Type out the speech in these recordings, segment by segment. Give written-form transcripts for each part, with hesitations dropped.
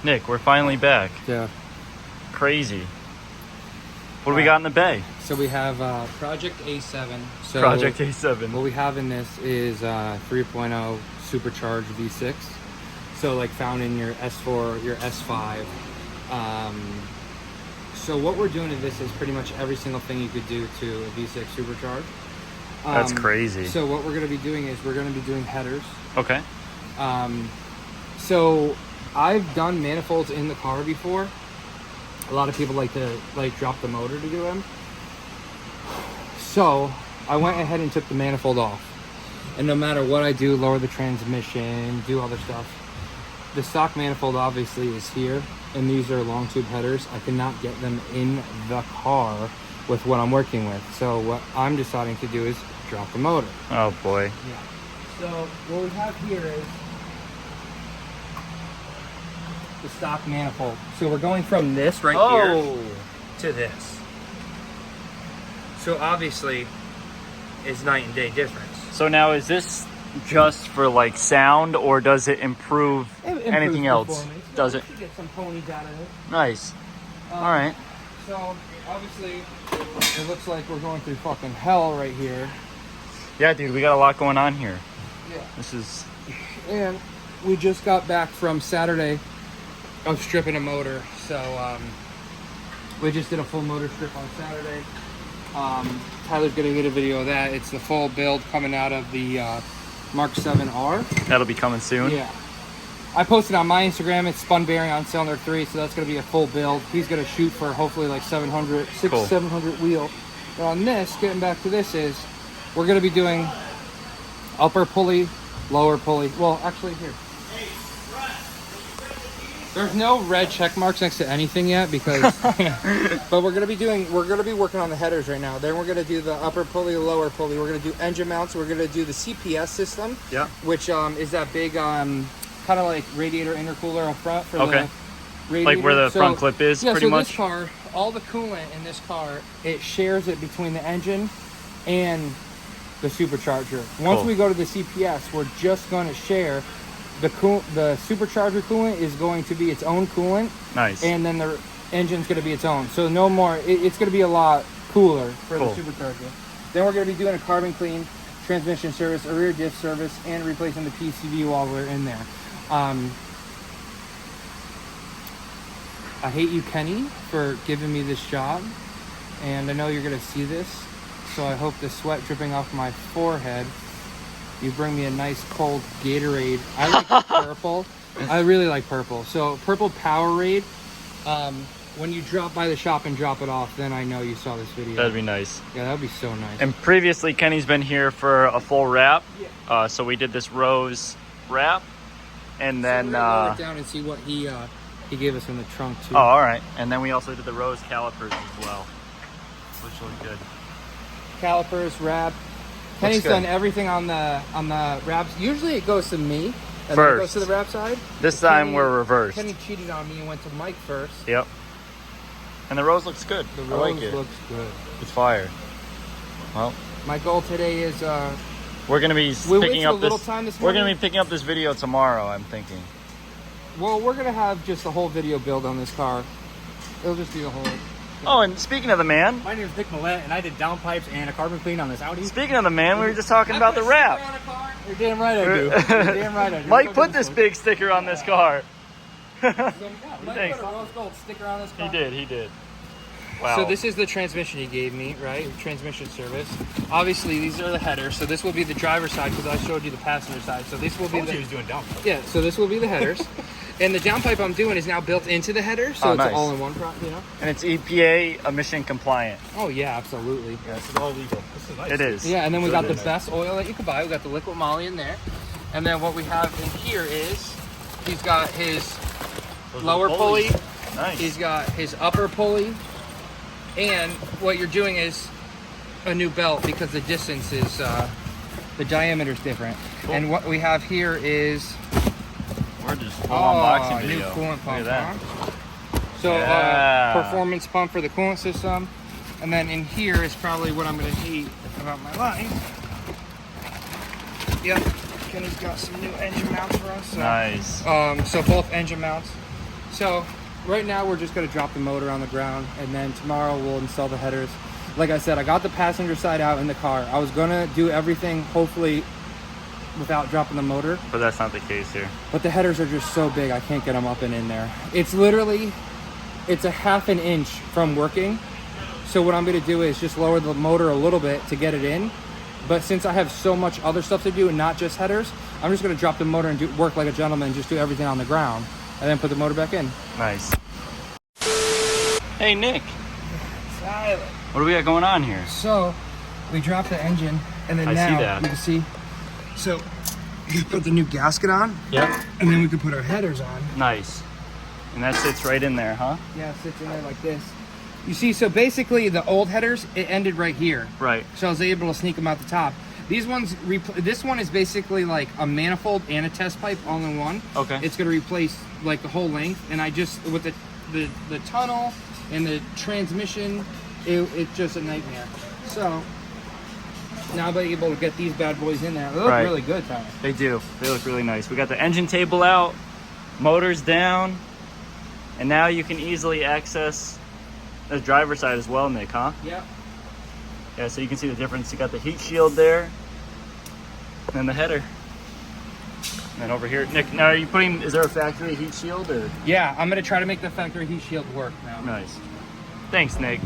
Nick, we're finally back. Yeah. Crazy. What do we got in the bay? So we have Project A7. So Project A7. What we have in this is 3.0 supercharged V6. So like found in your S4, your S5. So what we're doing in this is pretty much every single thing you could do to a V6 supercharged. That's crazy. So what we're going to be doing is we're going to be doing headers. Okay. So I've done manifolds in the car before. A lot of people like to drop the motor to do them. So I went ahead and took the manifold off. And no matter what I do, lower the transmission, do other stuff, the stock manifold obviously is here. And these are long tube headers. I cannot get them in the car with what I'm working with. So what I'm deciding to do is drop the motor. Oh boy. Yeah. So what we have here is the stock manifold. So we're going from this here to this. So obviously it's night and day difference. So now is this just for like sound, or does it improve anything else? Does it? Get some ponies out of it. Nice. All right. So obviously it looks like we're going through fucking hell right here. Yeah, dude, we got a lot going on here. Yeah. This is... And we just got back from Saturday of stripping a motor. So we just did a full motor strip on Saturday. Tyler's gonna get a video of that. It's the full build coming out of the Mark 7R. That'll be coming soon. Yeah. I posted on my Instagram. It's spun bearing on cylinder 3, so that's gonna be a full build. He's gonna shoot for hopefully like 700 wheel. But on this, getting back to this, is we're gonna be doing upper pulley, lower pulley. Well, actually here. There's no red check marks next to anything yet because, but we're gonna be working on the headers right now. Then we're gonna do the upper pulley, lower pulley. We're gonna do engine mounts. We're gonna do the CPS system. Yeah. Which is that big kind of like radiator intercooler up front for the radiator. Like where the front clip is, pretty much. This car, all the coolant in this car, it shares it between the engine and the supercharger. Once we go to the CPS, we're just going to share the supercharger coolant is going to be its own coolant. Nice. And then the engine's going to be its own. So no more. It's going to be a lot cooler for the supercharger. Then we're going to be doing a carbon clean, transmission service, a rear diff service, and replacing the PCV while we're in there. I hate you, Kenny, for giving me this job, and I know you're going to see this, so I hope the sweat dripping off my forehead, you bring me a nice cold Gatorade. I like purple. I really like purple. So purple Powerade, when you drop by the shop and drop it off, then I know you saw this video. That'd be nice. Yeah, that'd be so nice. And previously, Kenny's been here for a full wrap. Yeah. So we did this Rose wrap, and then... So we're gonna lower it down and see what he gave us in the trunk too. Oh, all right. And then we also did the Rose calipers as well, which look good. Calipers, wrap. Kenny's done everything on the wraps. Usually it goes to me and then it goes to the wrap side. This time we're reversed. Kenny cheated on me and went to Mike first. Yep. And the Rose looks good. The I like Rose it. looks good. It's fire. Well, my goal today is we're gonna be picking up this. We're gonna be picking up this video tomorrow. I'm thinking. Well, we're gonna have just a whole video build on this car. It'll just be the whole. Oh, and speaking of the man, my name is Nick Millette, and I did downpipes and a carbon clean on this Audi. Speaking of the man, we were just talking about the wrap. You're damn right I do. You're damn right I do. Mike put this big sticker on this car. Mike put a rose gold sticker on this car. He did. Wow. So this is the transmission he gave me, right? Transmission service. Obviously, these are the headers. So this will be the driver's side because I showed you the passenger side. So this will be he was doing downpipe. Yeah. So this will be the headers, and the downpipe I'm doing is now built into the header, so it's all in one, And it's EPA emission compliant. Oh yeah, absolutely. Yeah, this is all legal. This is nice. It is. Yeah, and then we got the best oil that you could buy. We got the liquid moly in there, and then what we have in here is he's got his lower pulley. Nice. He's got his upper pulley. And what you're doing is a new belt because the distance is, the diameter is different. Cool. And what we have here is... We're just full unboxing video. New coolant pump. Look at that. So performance pump for the coolant system. And then in here is probably what I'm going to hate about my life. Yep. Kenny's got some new engine mounts for us. So, nice. So both engine mounts. So right now we're just gonna drop the motor on the ground, and then tomorrow we'll install the headers. Like I said, I got the passenger side out in the car. I was gonna do everything, hopefully, without dropping the motor. But that's not the case here. But the headers are just so big, I can't get them up and in there. It's literally, it's a half an inch from working. So what I'm gonna do is just lower the motor a little bit to get it in. But since I have so much other stuff to do and not just headers, I'm just gonna drop the motor and work like a gentleman and just do everything on the ground and then put the motor back in. Nice. Hey, Nick. Silent. What do we got going on here? So we dropped the engine, and then I now see that. you can see. So you put the new gasket on. Yep. And then we can put our headers on. Nice. And that sits right in there, huh? Yeah, it sits in there like this. You see, so basically the old headers, it ended right here. Right. So I was able to sneak them out the top. These ones, this one is basically like a manifold and a test pipe all in one. Okay. It's going to replace like the whole length, and I just with the tunnel and the transmission, it's just a nightmare. So now I'll be able to get these bad boys in there. They look Right. really good, Tyler. They do. They look really nice. We got the engine table out, motors down, and now you can easily access the driver's side as well, Nick, huh? Yep. Yeah, so you can see the difference. You got the heat shield there, and then the header. And then over here, Nick, now are you putting, is there a factory heat shield or? Yeah, I'm going to try to make the factory heat shield work now. Nice. Thanks, Nick.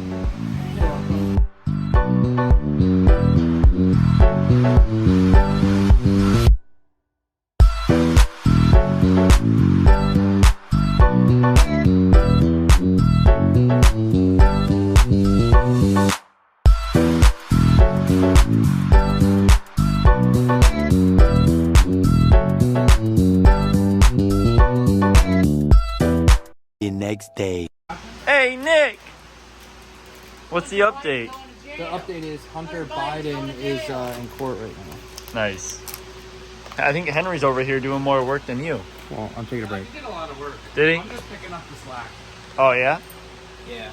The next day. Hey, Nick! What's the update? The update is Hunter Biden is in court right now. Nice. I think Henry's over here doing more work than you. Well, I'm taking a break. He did a lot of work. Did I'm he? just picking up the slack. Oh, yeah? Yeah.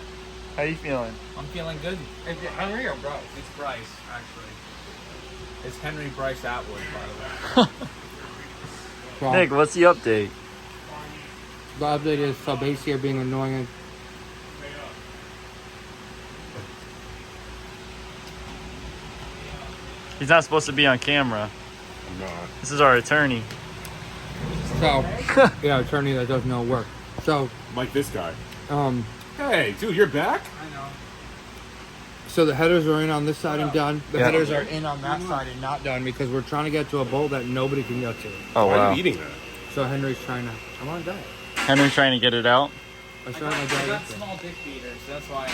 How you feeling? I'm feeling good. Is it Henry or Bryce? It's Bryce, actually. It's Henry Bryce Atwood, by the way. Well, Nick, what's the update? the update is base here being annoying. He's not supposed to be on camera. I'm not. This is our attorney. So, yeah, attorney that does no work. So, Like this guy. um, Hey, dude, you're back? I know. so the headers are in on this side and done. The Yeah. headers are in on that side and not done because we're trying to get to a bolt that nobody can get to. Oh, Why are wow. you eating that? So Henry's trying to. I'm on a diet. Henry's trying to get it out. I started my diet yesterday. small dick beaters, that's why.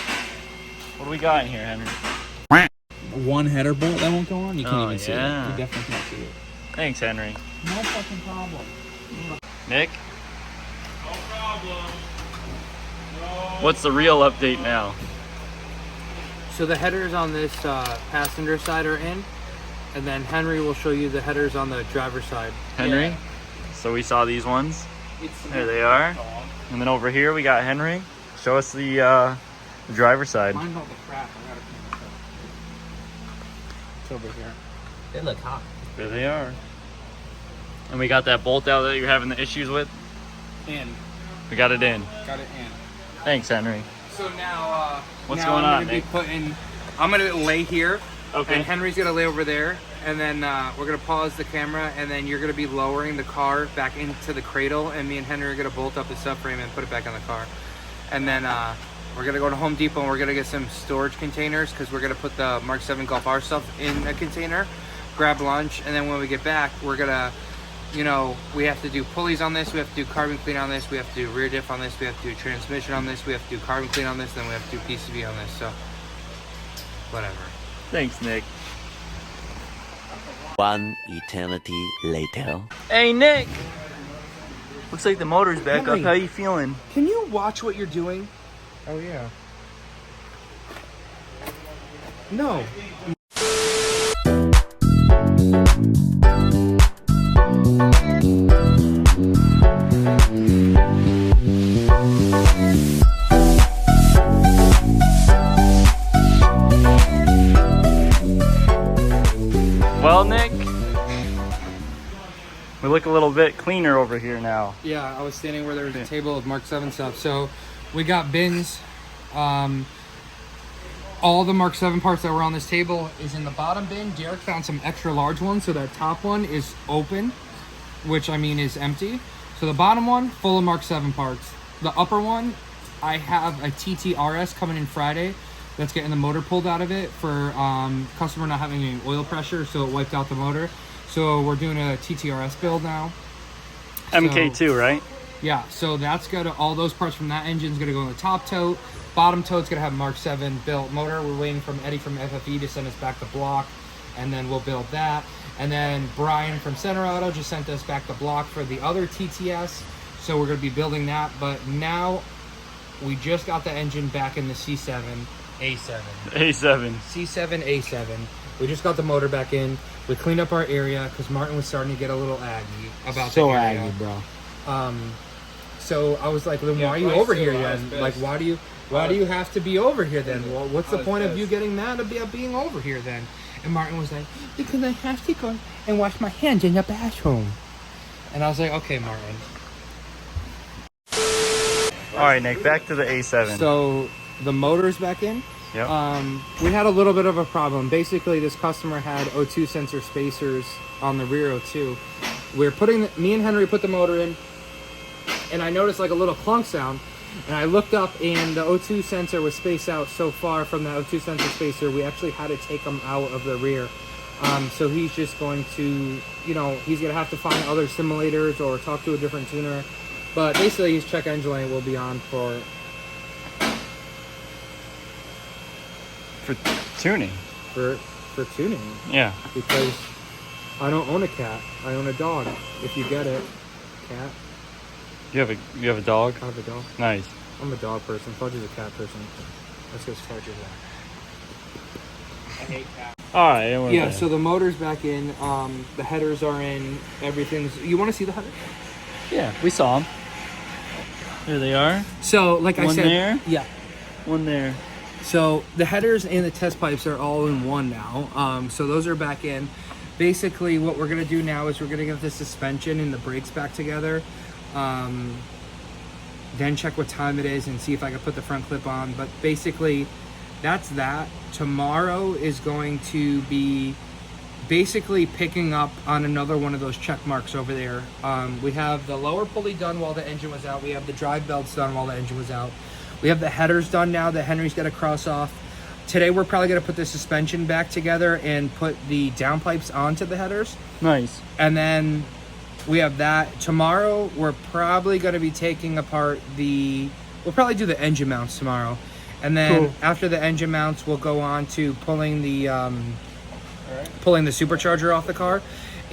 What do we got in here, Henry? One header bolt that won't go on? You can't Oh, even see yeah. it. You definitely can't see it. Thanks, Henry. No fucking problem. Nick? No problem. What's the real update now? So the headers on this passenger side are in, and then Henry will show you the headers on the driver's side. Henry? Yeah. So we saw these ones. It's There they are. And then over here we got Henry. Show us the driver's side. Mine's all the crap. I gotta clean this up. It's over here. They look hot. There they are. And we got that bolt out that you're having the issues with. In. We got it in. Got it in. Thanks, Henry. So now, What's now going I'm on, gonna be Nick? putting. I'm gonna lay here, Okay. and Henry's gonna lay over there, and then we're gonna pause the camera, and then you're gonna be lowering the car back into the cradle, and me and Henry are gonna bolt up the subframe and put it back in the car, and then we're gonna go to Home Depot and we're gonna get some storage containers because we're gonna put the Mark 7 Golf R stuff in a container, grab lunch, and then when we get back, we're gonna. You know, we have to do pulleys on this, we have to do carbon clean on this, we have to do rear diff on this, we have to do transmission on this, we have to do carbon clean on this, then we have to do PCV on this, so whatever. Thanks, Nick. One eternity later. Hey, Nick! Looks like the motor's back Henry. up. How you feeling? Can you watch what you're doing? Oh yeah. No. Well, Nick, we look a little bit cleaner over here now. Yeah, I was standing where there was a table of Mark 7 stuff. So we got bins. All the Mark 7 parts that were on this table is in the bottom bin. Derek found some extra large ones, so that top one is open, which I mean is empty. So the bottom one, full of Mark 7 parts. The upper one, I have a TTRS coming in Friday that's getting the motor pulled out of it for customer not having any oil pressure, so it wiped out the motor. So we're doing a TTRS build now. MK2, right? Yeah, so that's got all those parts from that engine's gonna go in the top tote. Bottom tote's gonna have Mark 7 built motor. We're waiting from Eddie from FFE to send us back the block, and then we'll build that. And then Brian from Center Auto just sent us back the block for the other TTS, so we're gonna be building that. But now we just got the engine back in the C7 A7. A7. C7 A7. We just got the motor back in. We cleaned up our area because Martin was starting to get a little aggy about the area. aggy, bro. So I was like, then why are you over here then? Like, why do you have to be over here then? Well, what's the point of you getting mad about being over here then? And Martin was like, because I have to go and wash my hands in the bathroom. And I was like, okay, Martin. All right, Nick, back to the A7. So the motor's back in. Yep. We had a little bit of a problem. Basically, this customer had O2 sensor spacers on the rear O2. Me and Henry put the motor in, and I noticed like a little clunk sound. And I looked up, and the O2 sensor was spaced out so far from the O2 sensor spacer, we actually had to take them out of the rear. So he's just going to, he's going to have to find other simulators or talk to a different tuner. But basically, his check engine light will be on for tuning. For tuning. Yeah. Because I don't own a cat. I own a dog. If you get it, cat. You have a dog? I have a dog. Nice. I'm a dog person. Fudge is a cat person. Let's go Fudge is that. I hate cats. All right. Yeah, so the motor's back in. The headers are in. Everything's. You want to see the headers? Yeah, we saw them. There they are. So, like I said, one there. Yeah. One there. So the headers and the test pipes are all in one now. So those are back in. Basically, what we're gonna do now is we're gonna get the suspension and the brakes back together. Then check what time it is and see if I can put the front clip on. But basically, that's that. Tomorrow is going to be basically picking up on another one of those check marks over there. We have the lower pulley done while the engine was out. We have the drive belts done while the engine was out. We have the headers done now that Henry's got to cross off. Today we're probably going to put the suspension back together and put the downpipes onto the headers. Nice. And then we have that. Tomorrow we're probably going to be taking apart we'll probably do the engine mounts tomorrow. And then after the engine mounts, we'll go on to pulling the supercharger off the car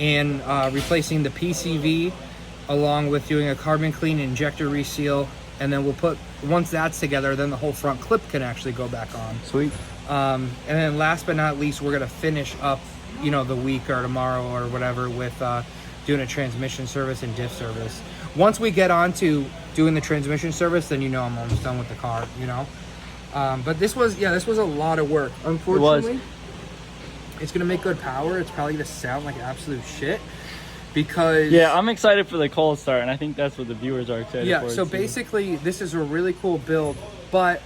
and replacing the PCV, along with doing a carbon clean injector reseal. And then once that's together, then the whole front clip can actually go back on. Sweet. And then last but not least, we're gonna finish up, the week or tomorrow or whatever with doing a transmission service and diff service. Once we get on to doing the transmission service, then I'm almost done with the car, But this was a lot of work. Unfortunately, it's gonna make good power. It's probably gonna sound like absolute shit. Because I'm excited for the cold start, and I think that's what the viewers are excited for. Yeah, so basically, this is a really cool build, but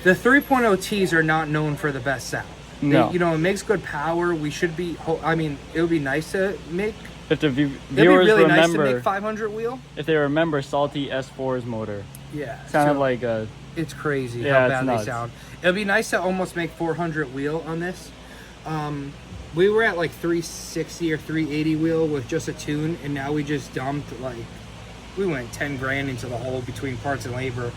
the 3.0 Ts are not known for the best sound. No. It makes good power. We should be, it would be nice to make, if the viewers it'd be really remember, nice to make 500 wheel. If they remember Salty S4's motor. Yeah. Sounded like a... It's crazy Yeah, how it's bad nuts. they sound. It'd be nice to almost make 400 wheel on this. We were at like 360 or 380 wheel with just a tune, and now we just dumped we went 10 grand into the hole between parts and labor.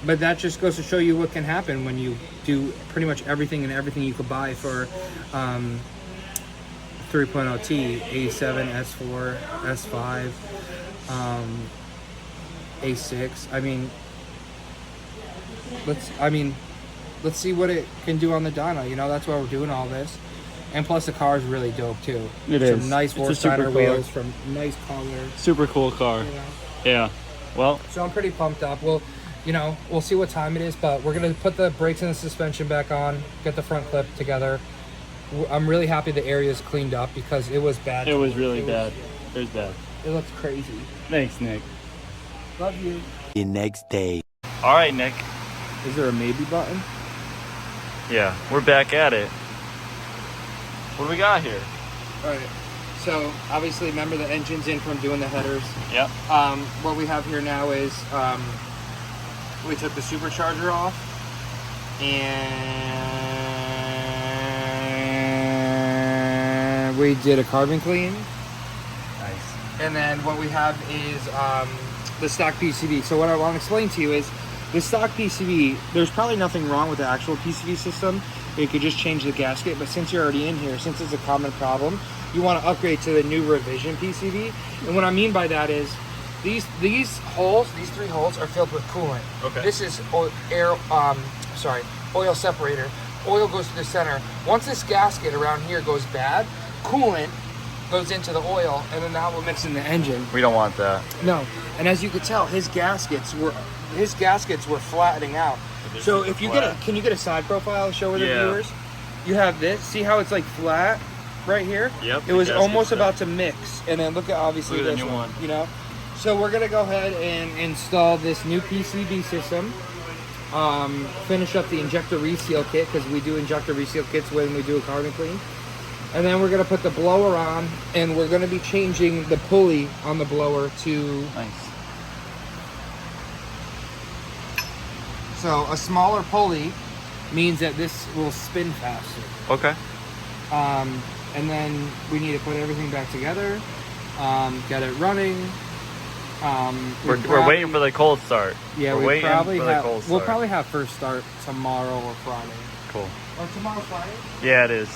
But that just goes to show you what can happen when you do pretty much everything you could buy for 3.0 T, A7, S4, S5, A6. Let's see what it can do on the dyno. That's why we're doing all this. And plus the car is really dope too. It is. Some nice Vorsteiner wheels from nice color. Super cool car. Yeah. Well. So I'm pretty pumped up. We'll see what time it is, but we're gonna put the brakes and the suspension back on, get the front clip together, I'm really happy the area's cleaned up because it was bad. It was really bad. It was bad. It looks crazy. Thanks, Nick. Love you. The next day. All right, Nick. Is there a maybe button? Yeah, we're back at it. What do we got here? All right. So obviously, remember the engine's in from doing the headers. Yep. What we have here now is we took the supercharger off and we did a carbon clean. Nice. And then what we have is the stock PCV. So what I want to explain to you is the stock PCV, there's probably nothing wrong with the actual PCV system. You could just change the gasket, but since you're already in here, since it's a common problem, you want to upgrade to the new revision PCV. And what I mean by that is these holes, these 3 holes are filled with coolant. Okay. This is oil separator. Oil goes to the center. Once this gasket around here goes bad, coolant goes into the oil, and then that will mix in the engine. We don't want that. No, and as you could tell, his gaskets were flattening out. So if you can you get a side profile to show the viewers? You have this. See how it's like flat right here? Yep. It was almost about to mix, and then look at obviously Look at this the new one. You know. So we're gonna go ahead and install this new PCV system. Finish up the injector reseal kit because we do injector reseal kits when we do a carbon clean. And then we're gonna put the blower on, and we're gonna be changing the pulley on the blower to. Nice. So a smaller pulley means that this will spin faster. Okay. And then we need to put everything back together, get it running. We're waiting for the cold start. Yeah, we're waiting probably for have, the cold start. we'll probably have first start tomorrow or Friday. Cool. Or tomorrow, Friday? Yeah, it is.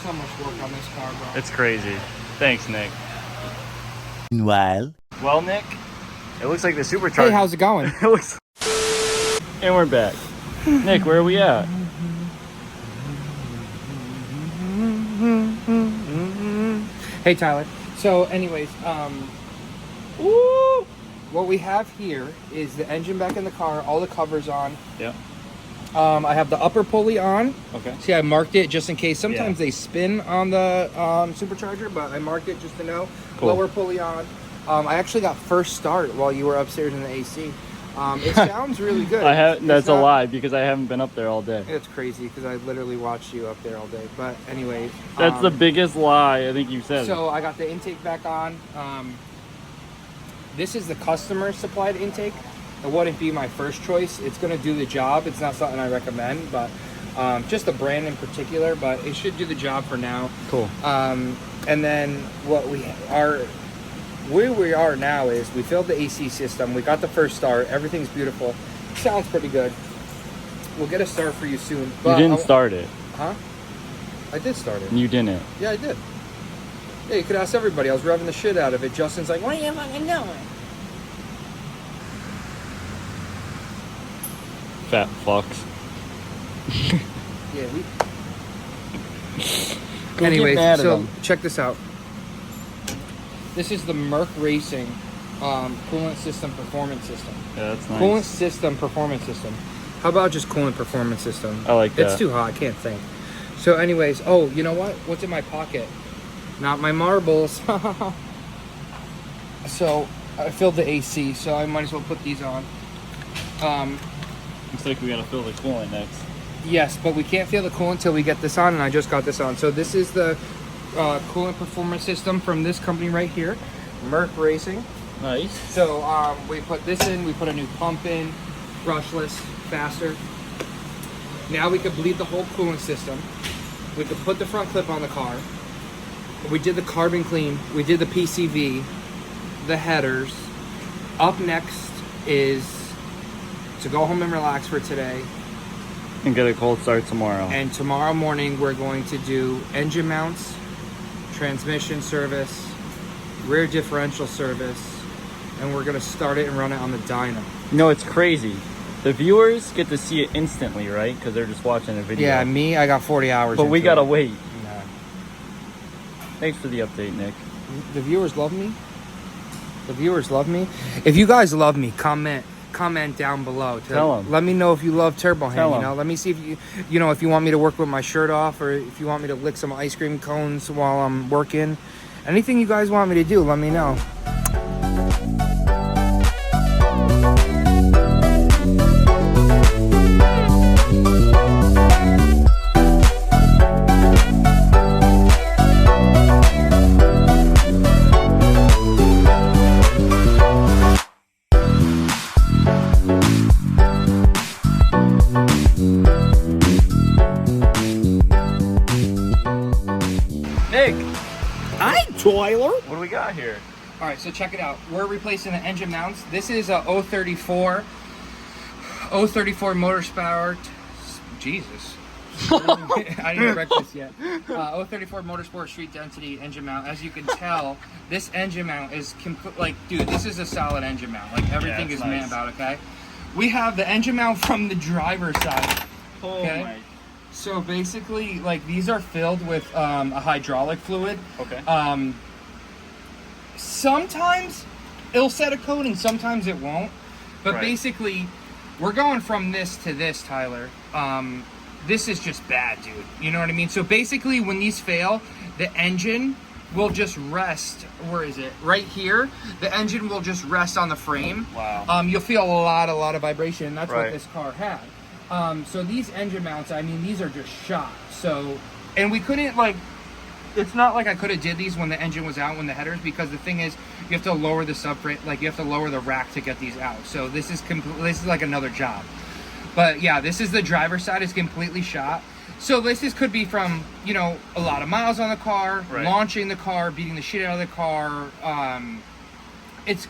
So much work on this car, bro. It's crazy. Thanks, Nick. Meanwhile. Well, Nick, it looks like the supercharger. Hey, how's it going? It looks. And we're back. Nick, where are we at? Hey, Tyler. So, anyways, what we have here is the engine back in the car, all the covers on. Yeah. I have the upper pulley on. Okay. See, I marked it just in case. Sometimes they spin on the supercharger, but I marked it just to know. Cool. Lower pulley on. I actually got first start while you were upstairs in the AC. It sounds really good. That's a lie because I haven't been up there all day. It's crazy because I literally watched you up there all day. But anyway, That's the biggest lie I think you said. So I got the intake back on. This is the customer supplied intake. It wouldn't be my first choice. It's going to do the job. It's not something I recommend, but just the brand in particular. But it should do the job for now. Cool. And then where we are now is we filled the AC system. We got the first start. Everything's beautiful. Sounds pretty good. We'll get a start for you soon. But you didn't start it. Huh? I did start it. You didn't. Yeah, I did. Yeah, you could ask everybody. I was revving the shit out of it. Justin's like, what are you fucking doing? Fat fucks. Yeah, Go anyways, get mad at so them. check this out. This is the Merc Racing coolant system performance system. Yeah, that's nice. Coolant system performance system. How about just coolant performance system? I like that. It's too hot. I can't think. So anyways, oh, you know what? What's in my pocket? Not my marbles. So I filled the AC, so I might as well put these on. Looks like we gotta fill the coolant next. Yes, but we can't feel the coolant until we get this on, and I just got this on. So this is the coolant performance system from this company right here, Merc Racing. Nice. So we put this in, we put a new pump in, brushless, faster. Now we could bleed the whole coolant system. We could put the front clip on the car. We did the carbon clean, we did the PCV, the headers. Up next is to go home and relax for today. And get a cold start tomorrow. And tomorrow morning we're going to do engine mounts, transmission service, rear differential service, and we're gonna start it and run it on the dyno. You know, it's crazy. The viewers get to see it instantly, right? Because they're just watching a video. Yeah, me, I got 40 hours. But we into gotta it. wait. Nah. Thanks for the update, Nick. The viewers love me. The viewers love me. If you guys love me, comment comment down below. Tell 'em. Let me know if you love turbo Tell hand. 'em. Let me see if you know, if you want me to work with my shirt off, or if you want me to lick some ice cream cones while I'm working. Anything you guys want me to do, let me know. Nick, Hi, Tyler. what do we got here? All right, so check it out. We're replacing the engine mounts. This is a 034 Motorsport. Jesus. I didn't wreck this yet. 034 Motorsport Street Density engine mount. As you can tell, this engine mount is like, dude, this is a solid engine mount. Like, everything is nice. manned out, okay? We have the engine mount from the driver's side. Oh Okay. my. So basically, like, these are filled with a hydraulic fluid. Okay. Sometimes it'll set a code and sometimes it won't. But Right. basically, we're going from this to this, Tyler. This is just bad, dude. You know what I mean? So basically, when these fail, the engine will just rest. Where is it? Right here. The engine will just rest on the frame. Wow. You'll feel a lot of vibration. That's Right. what this car had. So these engine mounts, I mean, these are just shot. So, and we couldn't, like, it's not like I could have did these when the engine was out, when the headers, because the thing is, you have to lower the subframe, like, you have to lower the rack to get these out. So this is like another job. But yeah, this is the driver's side, is completely shot. So this could be from, you know, a lot of miles on the car, Right. launching the car, beating the shit out of the car. It's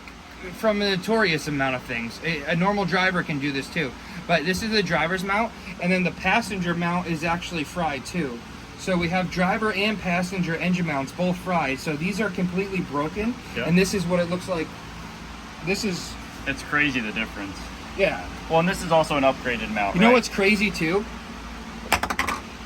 from a notorious amount of things. A normal driver can do this too. But this is the driver's mount, and then the passenger mount is actually fried too. So we have driver and passenger engine mounts both fried. So these are completely broken, Yep. and this is what it looks like. This is, It's crazy the difference. yeah. Well, and this is also an upgraded mount. You know right? what's crazy too?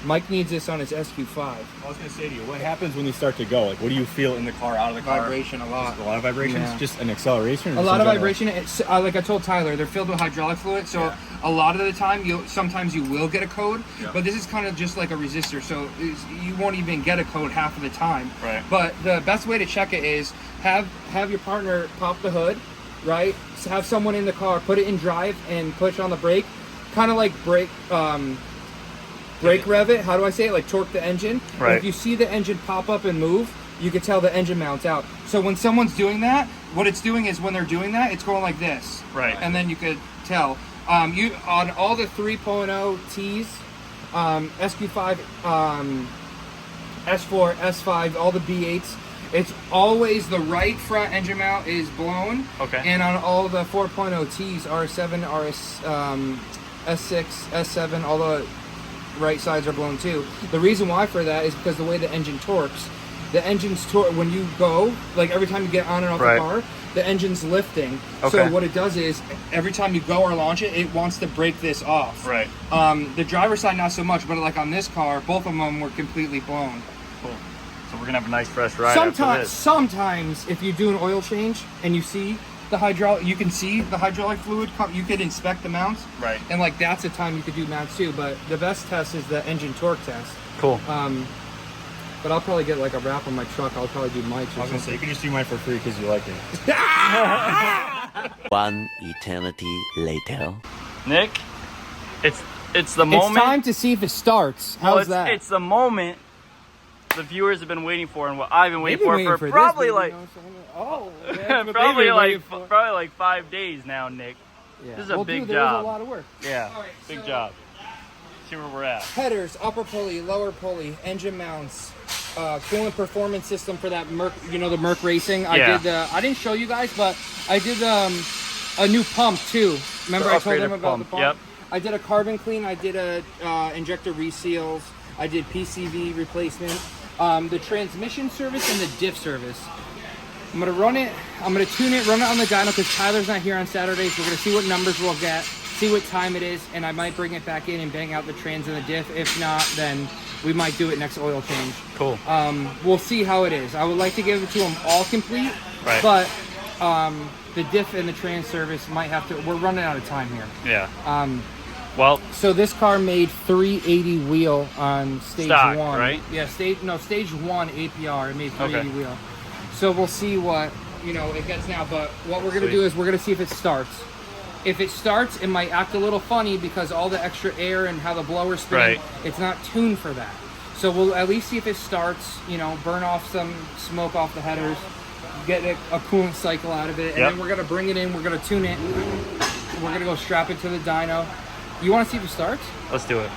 Mike needs this on his SQ5. I was gonna say to you, what happens when you start to go? Like, what do you feel in the car, out of the car? Vibration a lot. Just a lot of vibrations. Yeah. Just an acceleration. Or A lot just of in general? vibration. It's like I told Tyler, they're filled with hydraulic fluid. So Yeah. a lot of the time, sometimes you will get a code, Yeah. but this is kind of just like a resistor. So you won't even get a code half of the time. Right. But the best way to check it is have your partner pop the hood, right? So have someone in the car put it in drive and push on the brake, kind of like brake rev it. How do I say it? Like torque the engine. And Right. if you see the engine pop up and move, you can tell the engine mount's out. So when someone's doing that, what it's doing is when they're doing that, it's going like this. Right. And then you could tell. You on all the 3.0 T's, SQ5, S4, S5, all the B8s, it's always the right front engine mount is blown. Okay. And on all the 4.0 T's, R7, S6, S7, all the right sides are blown too. The reason why for that is because the way the engine torques. The engine's when you go, like every time you get on and off Right. the car, the engine's lifting. Okay. So what it does is every time you go or launch it, it wants to break this off. Right. The driver's side not so much, but like on this car, both of them were completely blown. Cool. So we're gonna have a nice fresh ride after this. Sometimes if you do an oil change and you see the you can see the hydraulic fluid you could inspect the mounts. Right. And like that's a time you could do mounts too, but the best test is the engine torque test. Cool. But I'll probably get like a wrap on my truck. I'll probably do Mike's I or was gonna something. say you can just do mine for free because you like it. One eternity later. Nick, it's the It's moment. time to see if it starts. Well, How's that? It's the moment the viewers have been waiting for, and what I've been They've waiting been for waiting probably this, like baby, you know what I'm saying? Oh, probably like 5 days now, Nick. Yeah. This is a Well, big dude, there was job. a lot of work. Yeah, All right, big so- job. See where we're at. Headers, upper pulley, lower pulley, engine mounts, coolant performance system for that Merc, you know, the Merc Racing. Yeah. I didn't show you guys, but I did a new pump too. Remember The I told them upgraded about the pump, pump? yep. I did a carbon clean. I did a injector reseals. I did PCV replacement. The transmission service and the diff service. I'm gonna run it. I'm gonna tune it, run it on the dyno because Tyler's not here on Saturdays. We're gonna see what numbers we'll get, see what time it is, and I might bring it back in and bang out the trans and the diff. If not, then we might do it next oil change. Cool. We'll see how it is. I would like to give it to them all complete, Right. but the diff and the trans service might have to. We're running out of time here. Yeah. Well, So this car made 380 wheel on stage stock, 1. right? Yeah, stage 1 APR. It made 380 Okay. wheel. So we'll see what it gets now. But what we're gonna Sweet. do is we're gonna see if it starts. If it starts, it might act a little funny because all the extra air and how the blower's spinning. Right. It's not tuned for that. So we'll at least see if it starts. Burn off some smoke off the headers, get a coolant cycle out of it, and Yep. then we're gonna bring it in. We're gonna tune it. We're gonna go strap it to the dyno. You want to see if it starts? let's do it.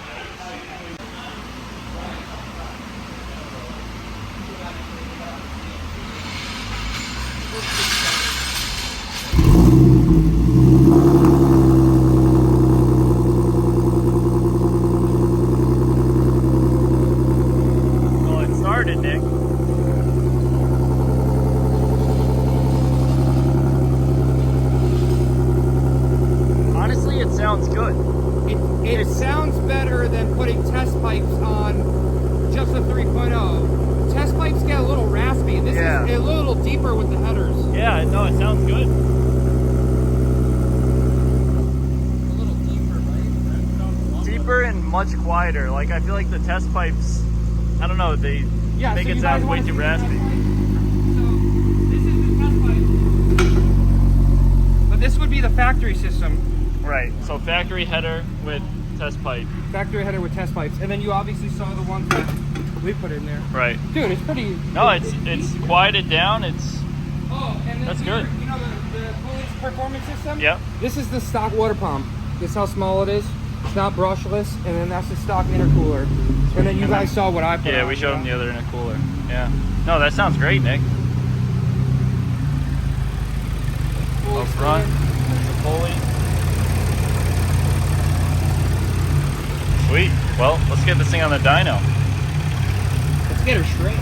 Well, it started, Nick. Honestly, it sounds good. It sounds better than putting test pipes on just a 3.0. Test pipes get a little raspy. This Yeah. is a little deeper with the headers. Yeah, no, it sounds good. A little deeper, right? Deeper and much quieter. Like, I feel like the test pipes, I don't know, they make so it you sound guys way wanna too see the raspy. test pipe? So this is the test pipe. But this would be the factory system. Right, so factory header with test pipe. Factory header with test pipes. And then you obviously saw the ones that we put in there. Right. Dude, it's pretty... No, it's quieted down. It's Oh, and then That's here, good. You know the coolant performance system? Yep. This is the stock water pump. This is how small it is. It's not brushless, and then that's the stock intercooler. And then you guys saw what I put yeah. on, We showed you them know? the other intercooler. Yeah. No, that sounds great, Nick. Up front, there's a pulley. Sweet. Well, let's get this thing on the dyno. Let's get her straight.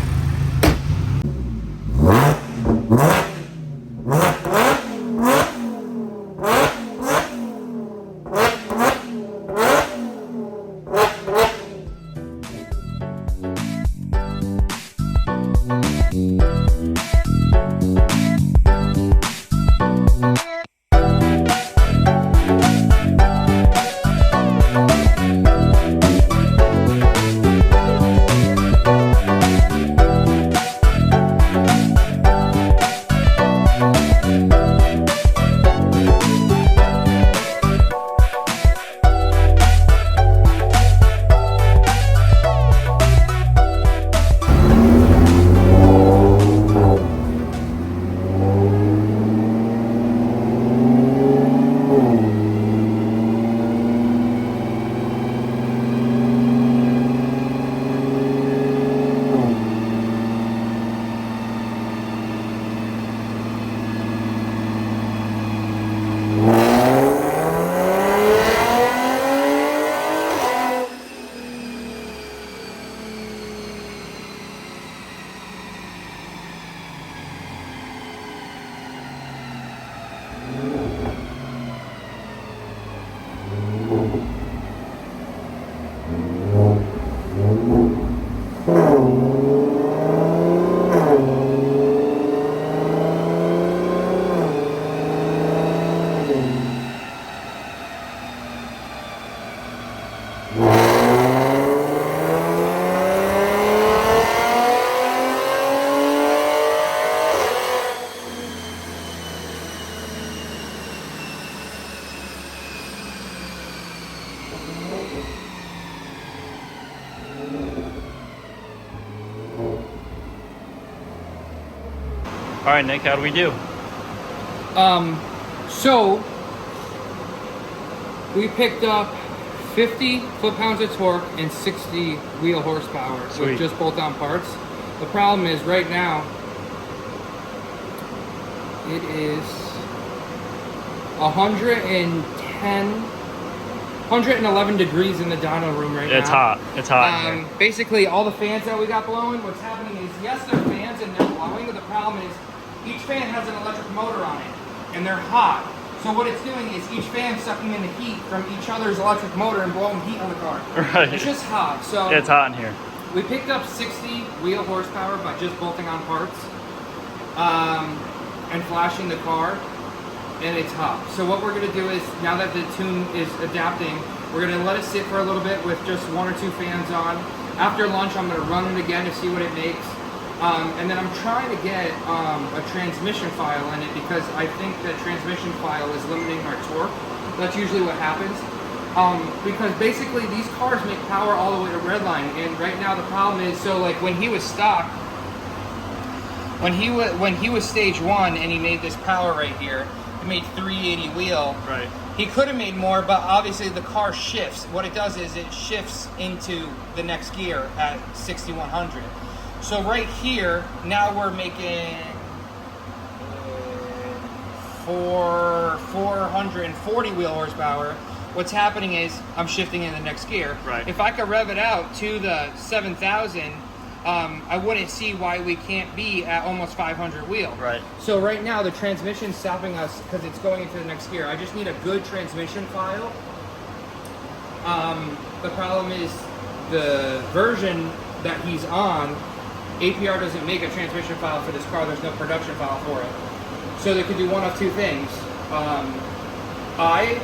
All right, Nick, how do we do? So we picked up 50 foot-pounds of torque and 60 wheel horsepower Sweet. with just bolt-on parts. The problem is right now it is 111 degrees in the dyno room right now. It's hot. It's hot. in here. Basically, all the fans that we got blowing, what's happening is, yes, they're fans and they're blowing, but the problem is each fan has an electric motor on it, and they're hot. So what it's doing is each fan sucking in the heat from each other's electric motor and blowing heat on the car. Right. It's just hot. So It's hot in here. we picked up 60 wheel horsepower by just bolting on parts. and flashing the car, and it's hot. So what we're gonna do is, now that the tune is adapting, we're gonna let it sit for a little bit with just 1 or 2 fans on. After lunch, I'm gonna run it again to see what it makes. And then I'm trying to get a transmission file in it, because I think the transmission file is limiting our torque. That's usually what happens. Because basically these cars make power all the way to redline, and right now the problem is, so like when he was stock, when he was stage 1 and he made this power right here, he made 380 wheel. Right. He could have made more, but obviously the car shifts. What it does is it shifts into the next gear at 6100. So right here, now we're making 440 wheel horsepower. What's happening is I'm shifting in the next gear. Right. If I could rev it out to the 7,000, I wouldn't see why we can't be at almost 500 wheel. Right. So right now the transmission's stopping us because it's going into the next gear. I just need a good transmission file. The problem is the version that he's on, APR doesn't make a transmission file for this car. There's no production file for it. So they could do one of 2 things. I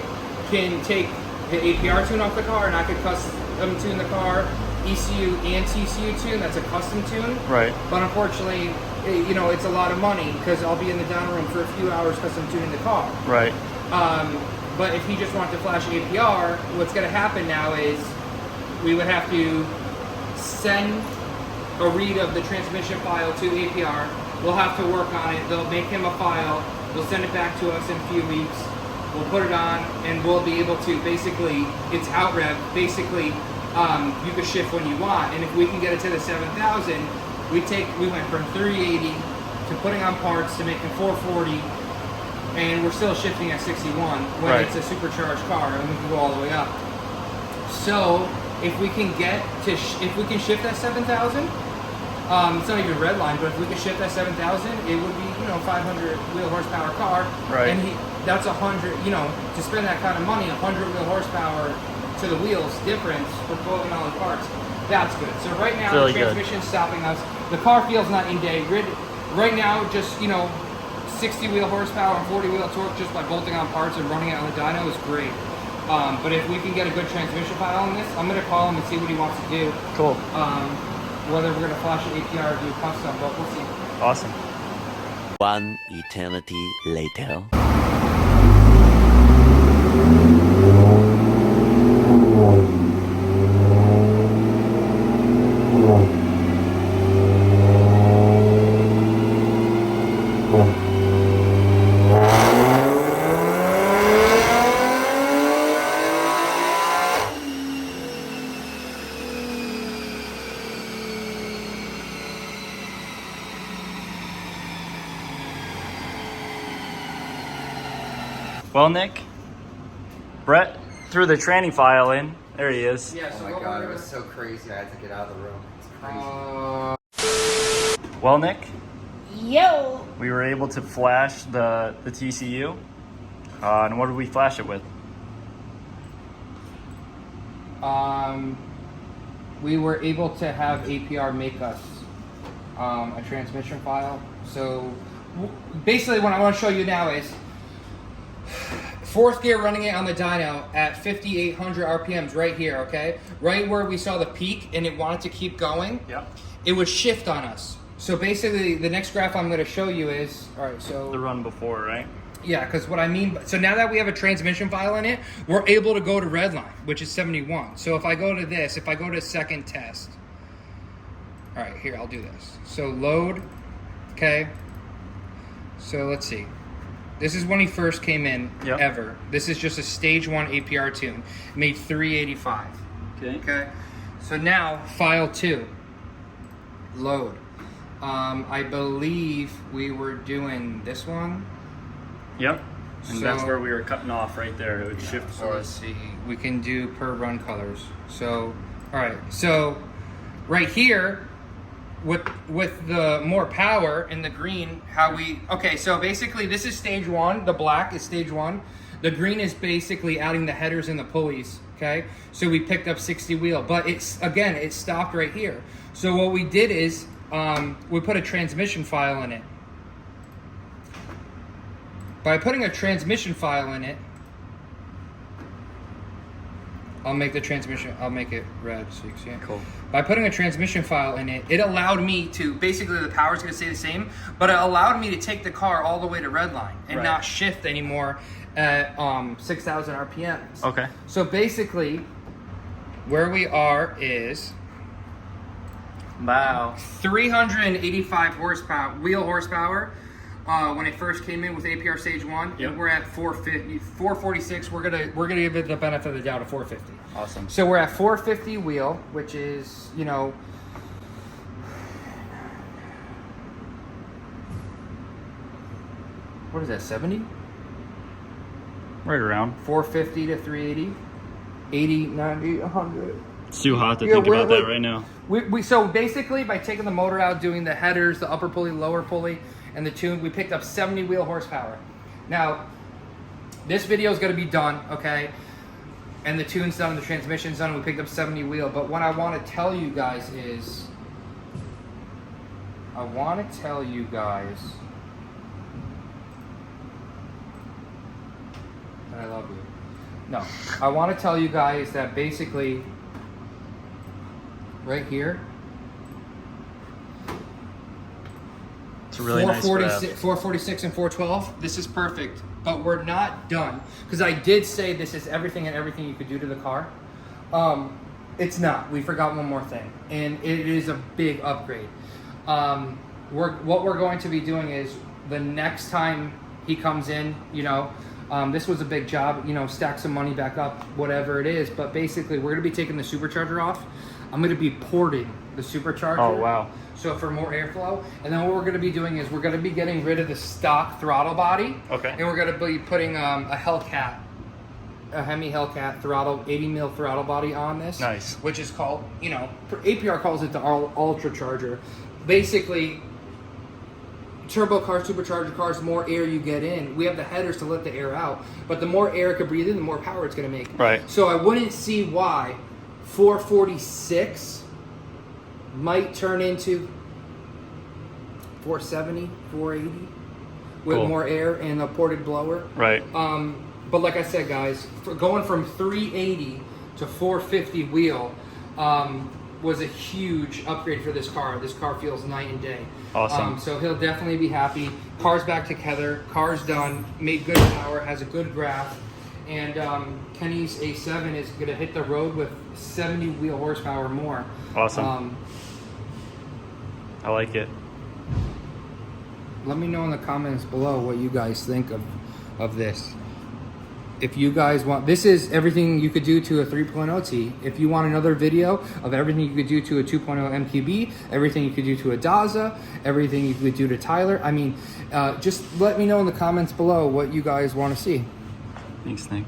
can take the APR tune off the car and I could custom tune the car, ECU and TCU tune. That's a custom tune. Right. But unfortunately, you know, it's a lot of money because I'll be in the down room for a few hours custom tuning the car. Right. But if he just wanted to flash APR, what's going to happen now is we would have to send a read of the transmission file to APR. We'll have to work on it. They'll make him a file. They'll send it back to us in a few weeks. We'll put it on, and we'll be able to basically, it's out rev. Basically, you can shift when you want. And if we can get it to the 7,000, we went from 380 to putting on parts to making 440, and we're still shifting at 61 when Right. it's a supercharged car, and we can go all the way up. So if we can get to, if we can shift that 7,000. It's not even redline, but if we could shift that 7,000, it would be, you know, 500 wheel horsepower car. Right. And that's 100, you know, to spend that kind of money, 100 wheel horsepower to the wheels difference for pulling all the parts. That's good. So right now, Really the good. transmission's stopping us. The car feels not in day. Right now, just, you know, 60 wheel horsepower and 40 wheel torque just by bolting on parts and running it on the dyno is great. But if we can get a good transmission file on this, I'm going to call him and see what he wants to do. Cool. Whether we're going to flash an APR or do custom, but we'll see. Awesome. 1 eternity later. Well, Nick, Brett threw the tranny file in. There he is. Yeah, Oh so my what god, we're it was so crazy. I had to get out of the room. It's crazy. Well, Nick, Yo! we were able to flash the TCU. And what did we flash it with? We were able to have APR make us a transmission file. So basically what I want to show you now is 4th gear running it on the dyno at 5,800 RPMs right here, okay? Right where we saw the peak and it wanted to keep going. Yep. It would shift on us. So basically the next graph I'm going to show you is, all right, so The run before, right? yeah, because what I mean, so now that we have a transmission file in it, we're able to go to redline, which is 71. So if I go to this, if I go to second test, all right, here, I'll do this. So load, okay. So let's see. This is when he first came in, Yep. ever. This is just a stage 1 APR tune, made 385. Okay. Okay. So now, file 2, load. I believe we were doing this one. Yep. And that's So- where we were cutting off right there. It would shift So for let's us. see. We can do per run colors. So, all right. So, right here, with the more power in the green, how we okay. So basically, this is stage 1. The black is stage 1. The green is basically adding the headers and the pulleys. Okay. So we picked up 60 wheel, but it's again it stopped right here. So what we did is we put a transmission file in it. By putting a transmission file in it, I'll make it red so you can see it. Cool. By putting a transmission file in it, it allowed me to, basically the power's gonna stay the same, but it allowed me to take the car all the way to redline and Right. not shift anymore at 6,000 RPMs. Okay. So basically, where we are is Wow. 385 horsepower, wheel horsepower. When it first came in with APR Stage 1, Yep. we're at 450, 446. We're gonna give it the benefit of the doubt of 450. Awesome. So we're at 450 wheel, which is, you know, what is that, 70? Right around. 450 to 380, 80, 90, 100. It's too hot to Yeah, think about we're- that right now. So basically, by taking the motor out, doing the headers, the upper pulley, lower pulley, and the tune, we picked up 70 wheel horsepower. Now, this video is going to be done, okay? And the tune's done, the transmission's done, and we picked up 70 wheel. But what I want to tell you guys is, and I love you. No, I want to tell you guys that basically, right here, It's a really nice graph. 446 and 412. This is perfect, but we're not done because I did say this is everything and everything you could do to the car. It's not. We forgot one more thing, and it is a big upgrade. What we're going to be doing is the next time he comes in, you know, this was a big job, you know, stack some money back up, whatever it is. But basically, we're going to be taking the supercharger off. I'm going to be porting the supercharger. Oh, wow. So for more airflow. And then what we're going to be doing is we're going to be getting rid of the stock throttle body. Okay. And we're going to be putting a Hellcat, a Hemi Hellcat throttle, 80 mil throttle body on this. Nice. Which is called, you know, APR calls it the Ultra Charger. Basically, turbo cars, supercharger cars, the more air you get in, we have the headers to let the air out, but the more air it can breathe in, the more power it's going to make. Right. So I wouldn't see why 446 might turn into 470, 480 with Cool. more air and a ported blower. Right. But like I said, guys, for going from 380 to 450 wheel was a huge upgrade for this car. This car feels night and day. Awesome. So he'll definitely be happy. Car's back together. Car's done. Made good power. Has a good graph. And Kenny's A7 is going to hit the road with 70 wheel horsepower more. Awesome. I like it. Let me know in the comments below what you guys think of this. If you guys want, this is everything you could do to a 3.0T. If you want another video of everything you could do to a 2.0 MQB, everything you could do to a Daza, everything you could do to Tyler, I mean, just let me know in the comments below what you guys want to see. Thanks, Nick.